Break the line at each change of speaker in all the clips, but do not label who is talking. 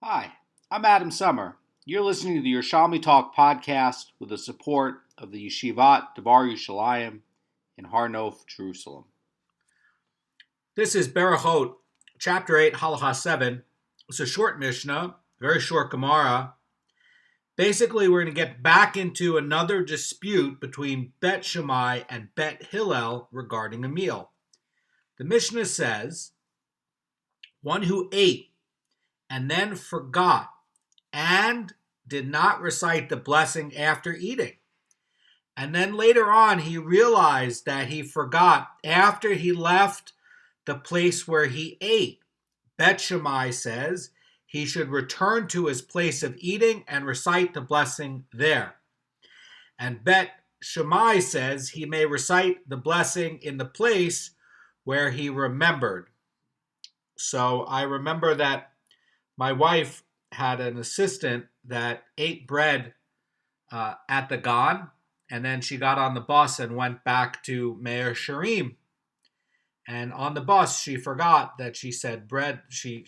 Hi, I'm Adam Summer. You're listening to the Yerushalmi Talk podcast with the support of the Yeshivat Devar Yerushalayim in Har Nof, Jerusalem. This is Berechot, chapter 8, Halacha 7. It's a short Mishnah, very short Gemara. Basically, we're going to get back into another dispute between Bet Shammai and Bet Hillel regarding a meal. The Mishnah says, one who ate and then forgot and did not recite the blessing after eating. And then later on, he realized that he forgot after he left the place where he ate. Bet Shammai says he should return to his place of eating and recite the blessing there. And Bet Shammai says he may recite the blessing in the place where he remembered. So I remember that my wife had an assistant that ate bread at the Goan, and then she got on the bus and went back to Meir Shiurim. And on the bus, she forgot that she said bread. She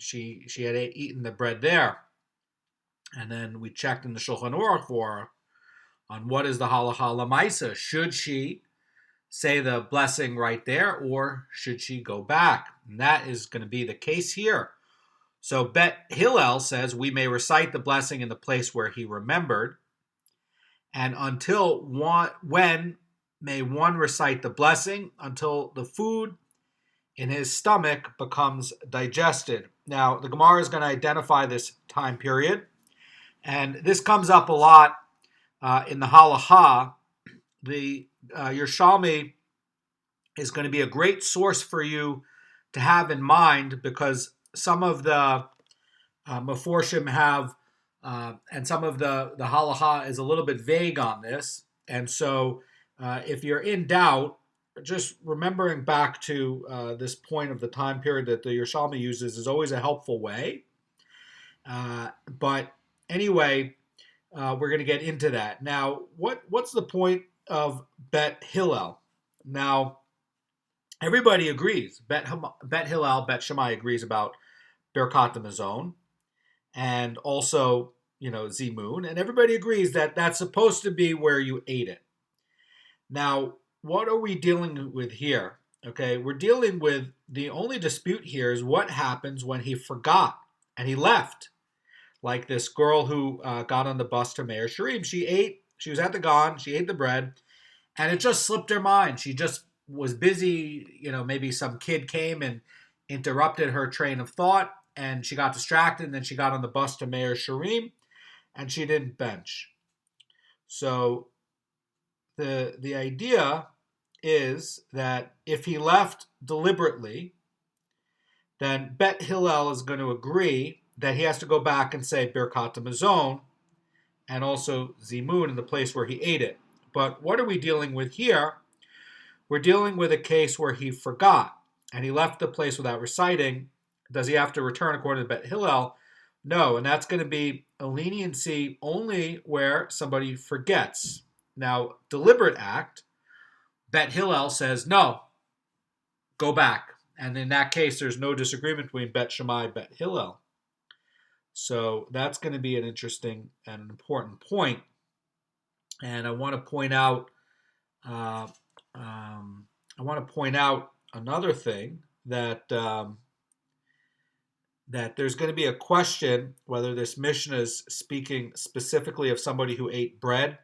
had eaten the bread there. And then we checked in the Shulchan Aruch for her on what is the halacha l'maisa. Should she say the blessing right there, or should she go back? And that is going to be the case here. So Bet Hillel says we may recite the blessing in the place where he remembered. And when may one recite the blessing? Until the food in his stomach becomes digested. Now, the Gemara is going to identify this time period. And this comes up a lot in the Halacha. The Yerushalmi is going to be a great source for you to have in mind, because some of the Meforshim have, and some of the halacha is a little bit vague on this. And so if you're in doubt, just remembering back to this point of the time period that the Yerushalmi uses is always a helpful way. But anyway, we're going to get into that. Now, what's the point of Bet Hillel? Now, everybody agrees. Bet Hillel, Bet Shammai agrees about Birkat Hamazon, and also, Zimun, and everybody agrees that that's supposed to be where you ate it. Now, what are we dealing with here? Okay, we're dealing with, the only dispute here is what happens when he forgot and he left. Like this girl who got on the bus to Meir Shiurim. She was at the Goan, she ate the bread, and it just slipped her mind. She just was busy, maybe some kid came and interrupted her train of thought, and she got distracted, and then she got on the bus to Meir Shiurim, and she didn't bench. So the idea is that if he left deliberately, then Bet Hillel is going to agree that he has to go back and say Birkat Hamazon and also Zimun in the place where he ate it. But what are we dealing with here? We're dealing with a case where he forgot and he left the place without reciting. Does he have to return according to Bet Hillel? No, and that's going to be a leniency only where somebody forgets. Now, deliberate act, Bet Hillel says, no, go back. And in that case, there's no disagreement between Bet Shammai and Bet Hillel. So that's going to be an interesting and an important point. And I want to point out another thing, that there's going to be a question whether this Mishnah is speaking specifically of somebody who ate bread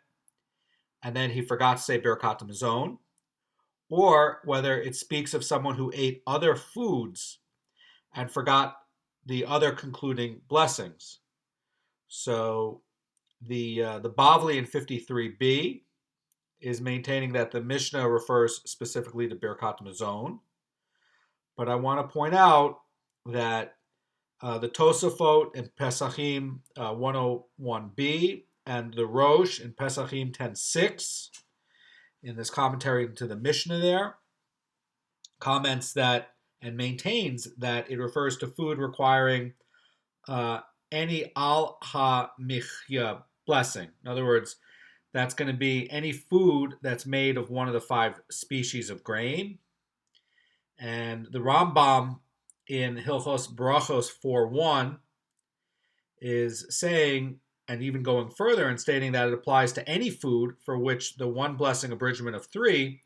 and then he forgot to say Birkat Hamazon, or whether it speaks of someone who ate other foods and forgot the other concluding blessings. So the Bavli in 53b is maintaining that the Mishnah refers specifically to Birkat Hamazon. But I want to point out that the Tosafot in Pesachim 101b and the Rosh in Pesachim 10.6, in this commentary to the Mishnah there, comments that and maintains that it refers to food requiring any al ha-michya blessing. In other words, that's going to be any food that's made of one of the 5 species of grain. And the Rambam in Hilchos Brachos 4.1 is saying, and even going further and stating that it applies to any food for which the one blessing abridgment of 3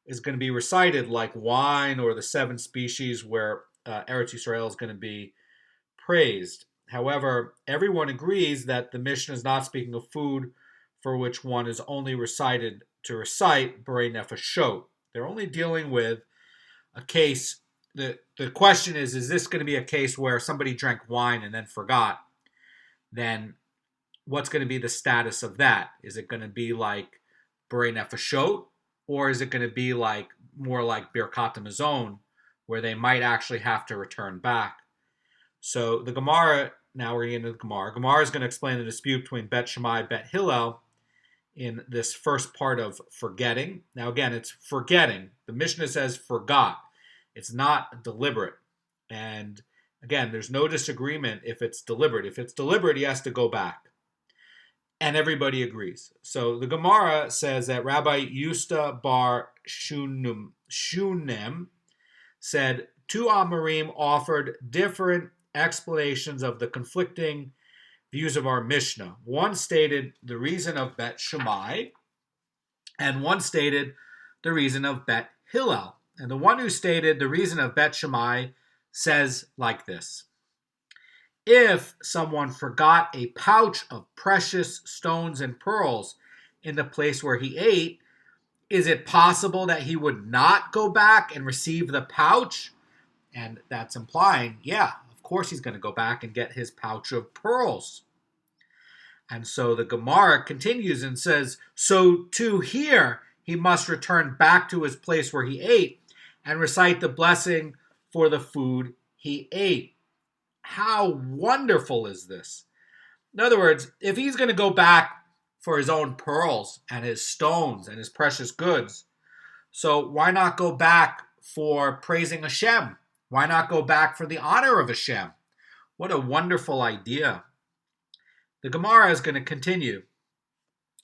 is going to be recited, like wine or the 7 species where Eretz Yisrael is going to be praised. However, everyone agrees that the Mishnah is not speaking of food for which one is only recited to recite Berei Nefashot. They're only dealing with a case. The question is this going to be a case where somebody drank wine and then forgot? Then what's going to be the status of that? Is it going to be like Berei Nefashot, or is it going to be like more like Birkat, where they might actually have to return back? So the Gemara, now we're getting into the Gemara. Gemara is going to explain the dispute between Bet Shammai and Bet Hillel in this first part of forgetting. Now again, it's forgetting. The Mishnah says forgot. It's not deliberate. And again, there's no disagreement if it's deliberate. If it's deliberate, he has to go back. And everybody agrees. So the Gemara says that Rabbi Yusta bar Shunem said, 2 Amorim offered different explanations of the conflicting views of our Mishnah. One stated the reason of Bet Shammai, and one stated the reason of Bet Hillel. And the one who stated the reason of Bet Shammai says like this: if someone forgot a pouch of precious stones and pearls in the place where he ate, is it possible that he would not go back and receive the pouch? And that's implying, yeah, of course he's going to go back and get his pouch of pearls. And so the Gemara continues and says, so too here he must return back to his place where he ate and recite the blessing for the food he ate. How wonderful is this? In other words, if he's going to go back for his own pearls and his stones and his precious goods, so why not go back for praising Hashem? Why not go back for the honor of Hashem? What a wonderful idea. The Gemara is going to continue,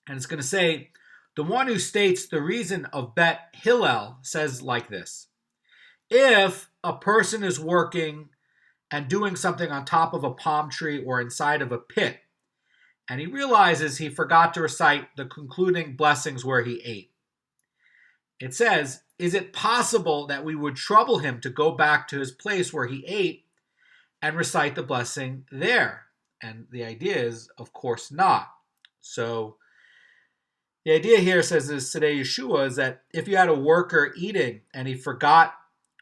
and it's going to say, the one who states the reason of Bet Hillel says like this: if a person is working and doing something on top of a palm tree or inside of a pit, and he realizes he forgot to recite the concluding blessings where he ate, it says, is it possible that we would trouble him to go back to his place where he ate and recite the blessing there? And the idea is, of course not. So the idea here, says this today Yeshua, is that if you had a worker eating and he forgot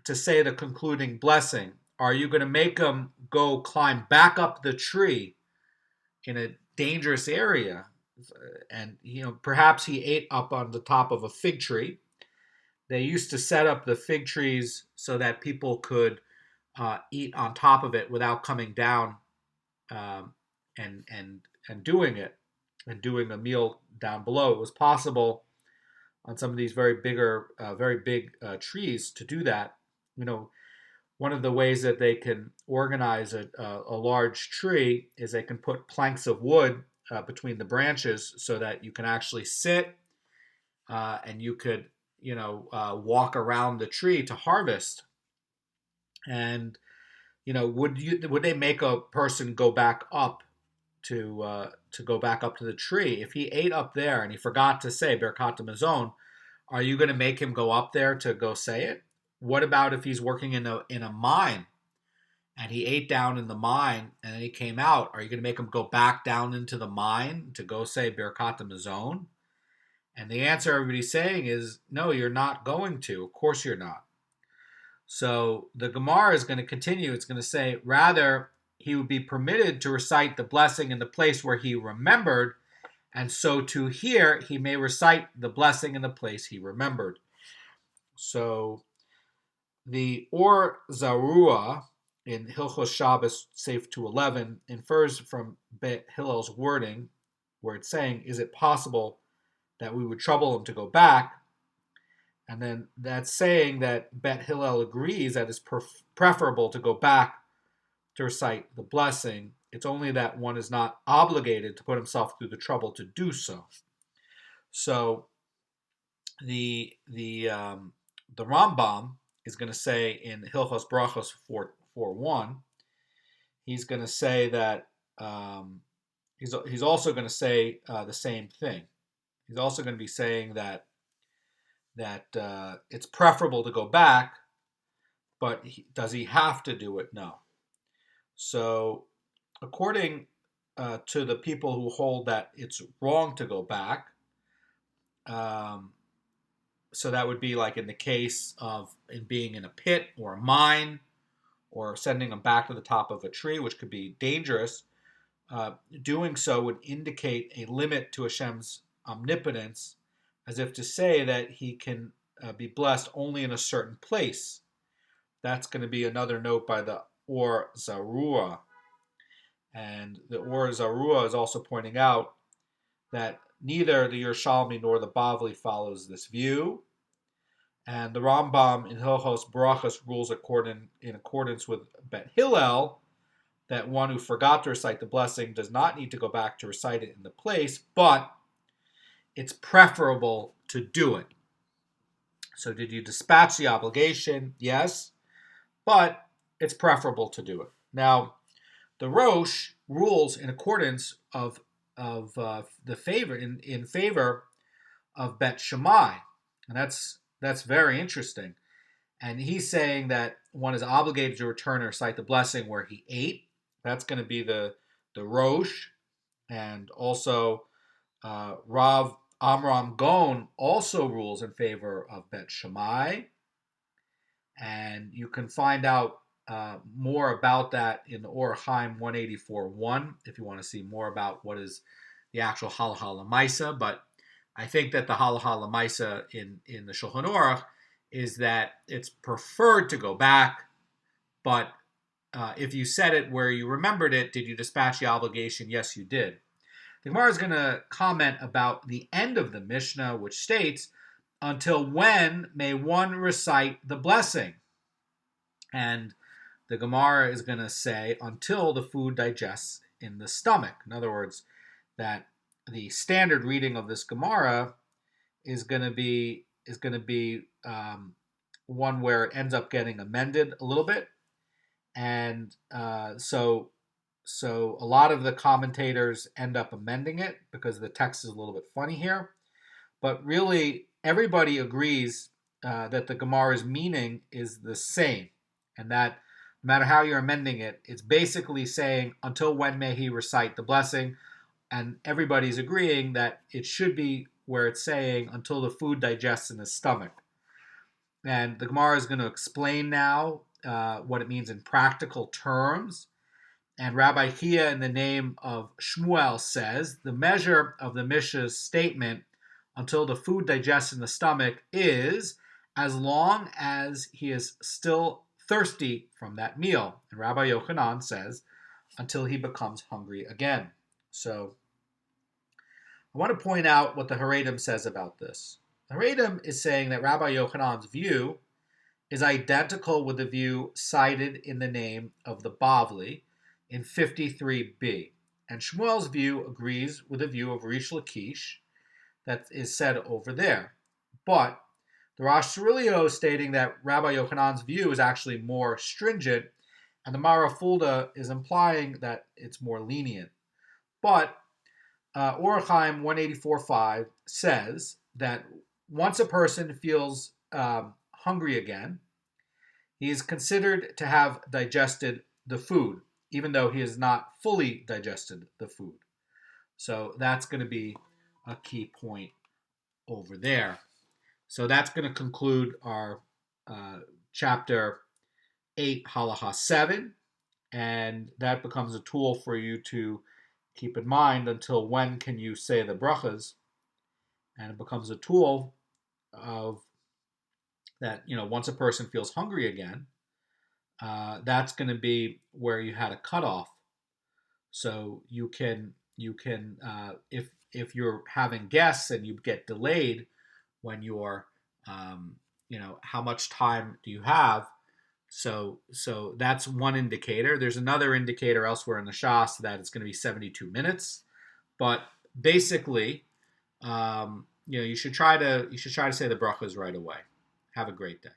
to say the concluding blessing, are you going to make him go climb back up the tree in a dangerous area? And, perhaps he ate up on the top of a fig tree. They used to set up the fig trees so that people could eat on top of it without coming down and doing it, and doing a meal down below. It was possible on some of these very big trees to do that. One of the ways that they can organize a large tree is they can put planks of wood between the branches so that you can actually sit and you could walk around the tree to harvest. And would they make a person go back up to go back up to the tree? If he ate up there and he forgot to say Birkat, are you going to make him go up there to go say it? What about if he's working in a mine and he ate down in the mine and then he came out? Are you going to make him go back down into the mine to go say Birkat? And the answer everybody's saying is, no, you're not going to. Of course you're not. So the Gemara is going to continue. It's going to say, rather, he would be permitted to recite the blessing in the place where he remembered, and so too here he may recite the blessing in the place he remembered. So the Or Zarua in Hilchos Shabbos Seif 211 infers from Bet Hillel's wording, where it's saying, is it possible that we would trouble him to go back? And then that's saying that Bet Hillel agrees that it's preferable to go back to recite the blessing. It's only that one is not obligated to put himself through the trouble to do so. So the Rambam is going to say in Hilchos Brachos 4.1, he's going to say that he's also going to say the same thing. He's also going to be saying that it's preferable to go back, but does he have to do it? No. So, according to the people who hold that it's wrong to go back, um, so that would be like in the case of being in a pit or a mine, or sending them back to the top of a tree, which could be dangerous. Doing so would indicate a limit to Hashem's omnipotence, as if to say that he can be blessed only in a certain place. That's going to be another note by the Or Zarua. And the Or Zarua is also pointing out that neither the Yerushalmi nor the Bavli follows this view. And the Rambam in Hilchos Barachos rules in accordance with Bet Hillel that one who forgot to recite the blessing does not need to go back to recite it in the place, but it's preferable to do it. So did you dispatch the obligation? Yes, but it's preferable to do it. Now, the Rosh rules in accordance of the favor in favor of Bet Shammai, and that's very interesting. And he's saying that one is obligated to return or recite the blessing where he ate. That's going to be the Rosh, and also Rav Amram Goan also rules in favor of Bet Shammai, and you can find out more about that in the Or Chaim 184.1 if you want to see more about what is the actual Halacha L'maisa. But I think that the Halacha L'maisa in the Shulchan Aruch is that it's preferred to go back, but if you said it where you remembered it, did you dispatch the obligation? Yes, you did. The Gemara is going to comment about the end of the Mishnah, which states, until when may one recite the blessing? And the Gemara is going to say, until the food digests in the stomach. In other words, that the standard reading of this Gemara is going to be one where it ends up getting amended a little bit. And so a lot of the commentators end up amending it because the text is a little bit funny here. But really, everybody agrees that the Gemara's meaning is the same, and that no matter how you're amending it, it's basically saying, until when may he recite the blessing? And everybody's agreeing that it should be where it's saying, until the food digests in his stomach. And the Gemara is going to explain now what it means in practical terms. And Rabbi Chia, in the name of Shmuel, says, the measure of the Mishnah's statement, until the food digests in the stomach, is as long as he is still thirsty from that meal. And Rabbi Yochanan says, until he becomes hungry again. So I want to point out what the Haredim says about this. The Haredim is saying that Rabbi Yochanan's view is identical with the view cited in the name of the Bavli in 53b. And Shmuel's view agrees with the view of Rish Lakish that is said over there. But the Rosh Cirilio is stating that Rabbi Yochanan's view is actually more stringent, and the Mara Fulda is implying that it's more lenient. But Or Chaim 184.5 says that once a person feels hungry again, he is considered to have digested the food, even though he has not fully digested the food. So that's going to be a key point over there. So that's going to conclude our chapter 8, Halacha 7, and that becomes a tool for you to keep in mind until when can you say the brachas, and it becomes a tool of that, once a person feels hungry again, that's going to be where you had a cutoff. So you can if you're having guests and you get delayed when you're how much time do you have? So that's one indicator. There's another indicator elsewhere in the Shas that it's going to be 72 minutes, but basically, you should try to say the brachas right away. Have a great day.